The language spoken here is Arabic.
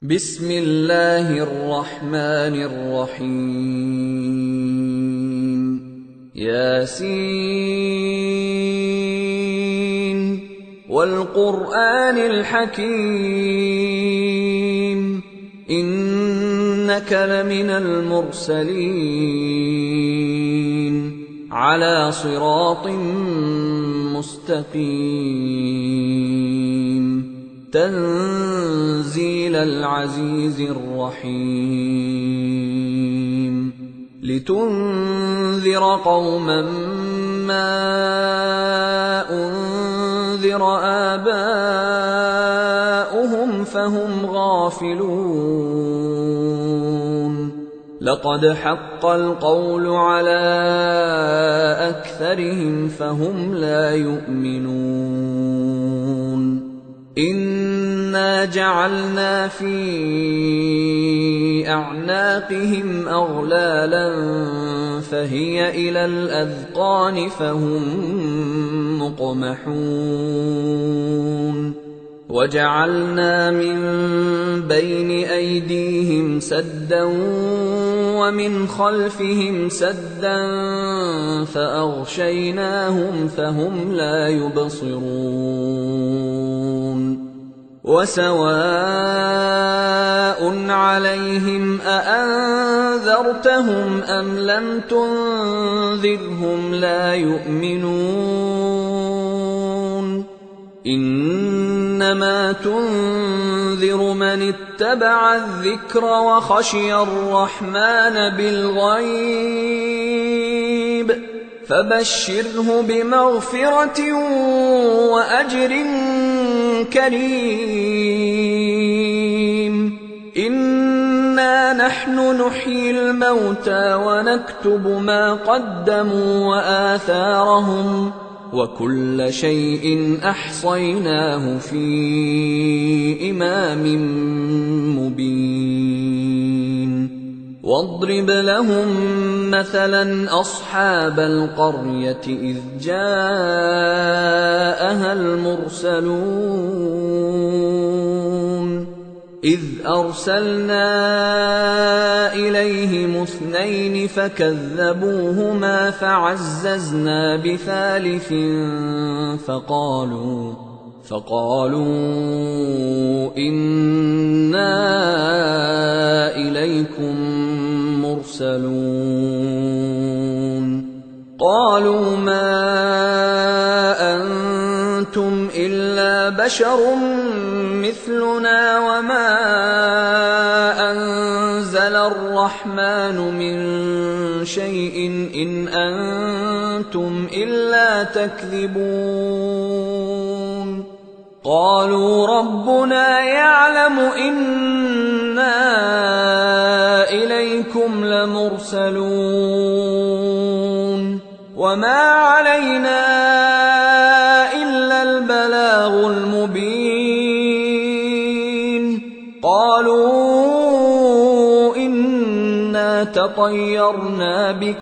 بسم الله الرحمن الرحيم ياسين والقرآن الحكيم إنك لمن المرسلين على صراط مستقيم تنزيل العزيز الرحيم لتنذر قوما ما أنذر آباؤهم فهم غافلون لقد حق القول على أكثرهم فهم لا يؤمنون إنا جعلنا في أعناقهم أغلالا فهي إلى الأذقان فهم مقمحون وجعلنا من بين أيديهم سدا ومن خلفهم سدا فأغشيناهم فهم لا يبصرون وسواء عليهم أأنذرتهم أم لم تنذرهم لا يؤمنون إنما تنذر من اتبع الذكر وخشي الرحمن بالغيب فبشره بمغفرة وأجر كريم إنا نحن نحيي الموتى ونكتب ما قدموا وآثارهم وكل شيء أحصيناه في إمام مبين واضرب لهم مثلا أصحاب القرية إذ جاءها المرسلون إذ أرسلنا إليهم 2 فكذبوهما فعززنا بثالث فقالوا إنا إليكم مرسلون قالوا ما أنتم إلا بشر مثلنا وما أنزل الرحمن من شيء إن أنتم إلا تكذبون قالوا ربنا يعلم إنا إليكم لمرسلون وما علينا إلا البلاغ المبين قالوا إنا تطيرنا بكم